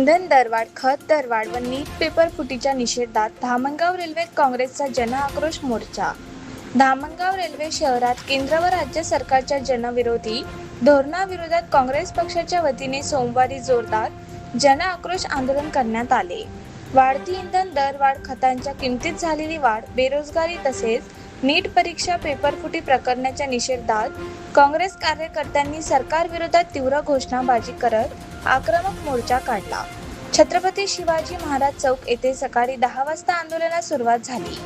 इंधन दरवाढ, खत दरवाढ व नीट पेपर फुटीच्या निषेधात धामणगाव रेल्वेत काँग्रेसचा जनआक्रोश मोर्चा. धामणगाव रेल्वे शहरात केंद्र व राज्य सरकारच्या जनविरोधी धोरणाविरोधात काँग्रेस पक्षाच्या वतीने सोमवारी जोरदार जनआक्रोश आंदोलन करण्यात आले. वाढती इंधन दरवाढ, खतांच्या किमतीत झालेली वाढ, बेरोजगारी तसेच नीट परीक्षा पेपरफुटी प्रकरणाच्या निषेधात काँग्रेस कार्यकर्त्यांनी सरकारविरोधात तीव्र घोषणाबाजी करत आक्रमक मोर्चा काढला. छत्रपती शिवाजी महाराज चौक येथे सकाळी 10 वाजता आंदोलनास सुरुवात झाली.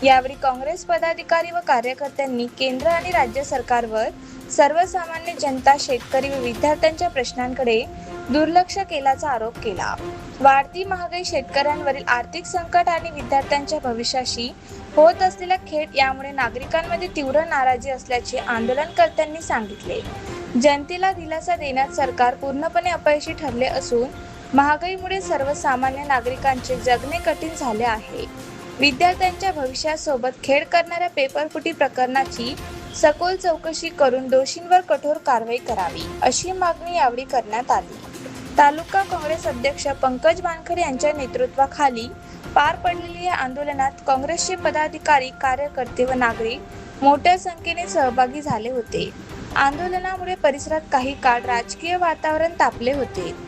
यावेळी काँग्रेस पदाधिकारी व कार्यकर्त्यांनी केंद्र आणि राज्य सरकारवर सर्वसामान्य जनता, शेतकरी व विद्यार्थ्यांच्या प्रश्नांकडे दुर्लक्ष केल्याचा आरोप केला. वाढती महागाई, शेतकऱ्यांवरील आर्थिक संकट आणि विद्यार्थ्यांच्या भविष्याशी होत असलेला खेळ यामुळे नागरिकांमध्ये तीव्र नाराजी असल्याचे आंदोलनकर्त्यांनी सांगितले. जनतेला दिलासा देण्यात सरकार पूर्णपणे अपयशी ठरले असून महागाईमुळे सर्वसामान्य नागरिकांचे जगणे कठीण झाले आहे. विद्यार्थ्यांच्या भविष्यासोबत खेळ करणाऱ्या पेपरफुटी प्रकरणाची सखोल चौकशी करून दोषींवर कठोर कारवाई करावी, अशी मागणी यावेळी करण्यात आली. तालुका काँग्रेस अध्यक्ष पंकज वानखडे यांच्या नेतृत्वाखाली पार पडलेल्या या आंदोलनात काँग्रेसचे पदाधिकारी, कार्यकर्ते व नागरिक मोठ्या संख्येने सहभागी झाले होते. आंदोलनामुळे परिसरात काही काळ राजकीय वातावरण तापले होते.